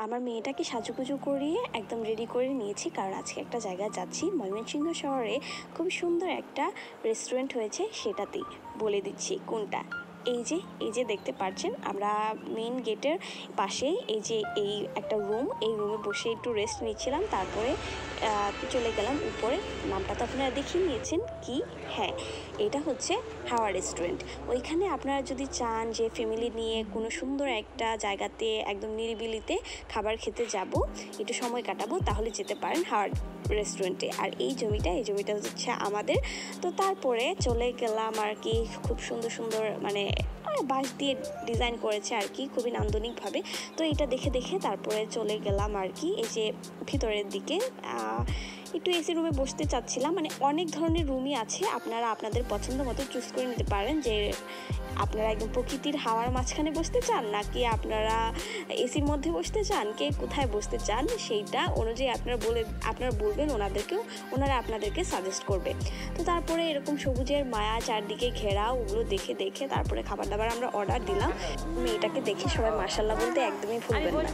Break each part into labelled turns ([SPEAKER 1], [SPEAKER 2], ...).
[SPEAKER 1] আমার মেয়েটাকে সাজুগুজু করিয়ে একদম রেডি করে নিয়েছি, কারণ আজকে একটা জায়গায় যাচ্ছি। ময়মনসিংহ শহরে খুব সুন্দর একটা রেস্টুরেন্ট হয়েছে, সেটাতেই বলে দিচ্ছি কোনটা। এই যে দেখতে পাচ্ছেন, আমরা মেইন গেটের পাশেই এই একটা রুম, এই রুমে বসে একটু রেস্ট নিচ্ছিলাম। তারপরে চলে গেলাম উপরে। নামটা তো আপনারা দেখিয়ে নিয়েছেন কি, হ্যাঁ, এটা হচ্ছে হাওয়া রেস্টুরেন্ট। ওইখানে আপনারা যদি চান যে ফ্যামিলি নিয়ে কোনো সুন্দর একটা জায়গাতে একদম নিরিবিলিতে খাবার খেতে যাব, একটু সময় কাটাবো, তাহলে যেতে পারেন হাওয়া রেস্টুরেন্টে। আর এই জমিটা হচ্ছে আমাদের। তো তারপরে চলে গেলাম আর কি, খুব সুন্দর সুন্দর মানে বাঁশ দিয়ে ডিজাইন করেছে আর কি, খুবই নান্দনিকভাবে। তো এটা দেখে দেখে তারপরে চলে গেলাম আর কি এই যে ভিতরের দিকে। একটু এসি রুমে বসতে চাচ্ছিলাম, মানে অনেক ধরনের রুমই আছে, আপনারা আপনাদের পছন্দ মতো চুজ করে নিতে পারেন যে আপনারা একদম প্রকৃতির হাওয়ার মাঝখানে বসতে চান, নাকি আপনারা এসির মধ্যে বসতে চান, কে কোথায় বসতে চান সেইটা অনুযায়ী আপনারা বলবেন ওনাদেরকেও, ওনারা আপনাদেরকে সাজেস্ট করবে। তো তারপরে এরকম সবুজের মায়া চারদিকে ঘেরা, ওগুলো দেখে দেখে তারপরে খাবার দাবার আমরা অর্ডার দিলাম। মেয়েটাকে দেখে সবাই মাশাআল্লাহ বলতে একদমই ভুলবেন না।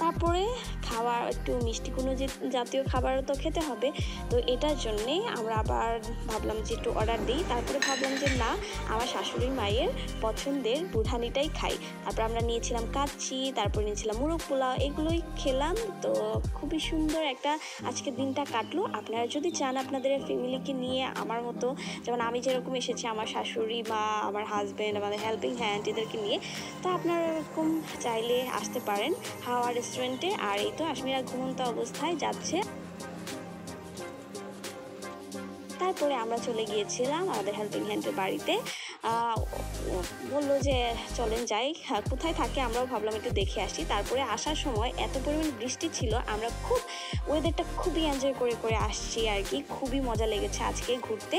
[SPEAKER 1] তারপরে খাবার একটু মিষ্টি কোনো জাতীয় খাবারও তো খেতে হবে। তো এটার জন্যে আমরা আবার ভাবলাম যে একটু অর্ডার দিই। তারপরে ভাবলাম যে না, আমার শাশুড়ি মায়ের পছন্দের বুড়ানিটাই খাই। তারপর আমরা নিয়েছিলাম কাচ্চি, তারপর নিয়েছিলাম মুরগ পোলাও, এগুলোই খেলাম। তো খুবই সুন্দর একটা আজকের দিনটা কাটলো। আপনারা যদি চান আপনাদের ফ্যামিলিকে নিয়ে আমার মতো, যেমন আমি যেরকম এসেছি, আমার শাশুড়ি মা, আমার হাজব্যান্ড, আমাদের হেল্পিং হ্যান্ড এদেরকে নিয়ে, তো আপনারা এরকম চাইলে আসতে পারেন হাওয়া রেস্টুরেন্টে। আর এই তো আশমিরা ঘুমন্ত অবস্থায় যাচ্ছে। তারপরে আমরা চলে গিয়েছিলাম আমাদের হেল্পিং হ্যান্ডের বাড়িতে। বললো যে চলেন যাই, কোথায় থাকে আমরাও ভাবলাম একটু দেখে আসি। তারপরে আসার সময় এত পরিমাণ বৃষ্টি ছিল, আমরা ওয়েদারটা খুবই এনজয় করে করে আসছি আর কি, খুবই মজা লেগেছে আজকে ঘুরতে।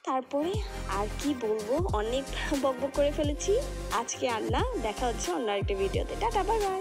[SPEAKER 1] তারপরে আর কি বলবো, অনেক বকবক করে ফেলেছি আজকে। আর না, দেখা হচ্ছে অন্য একটা ভিডিওতে। Tata, bye bye.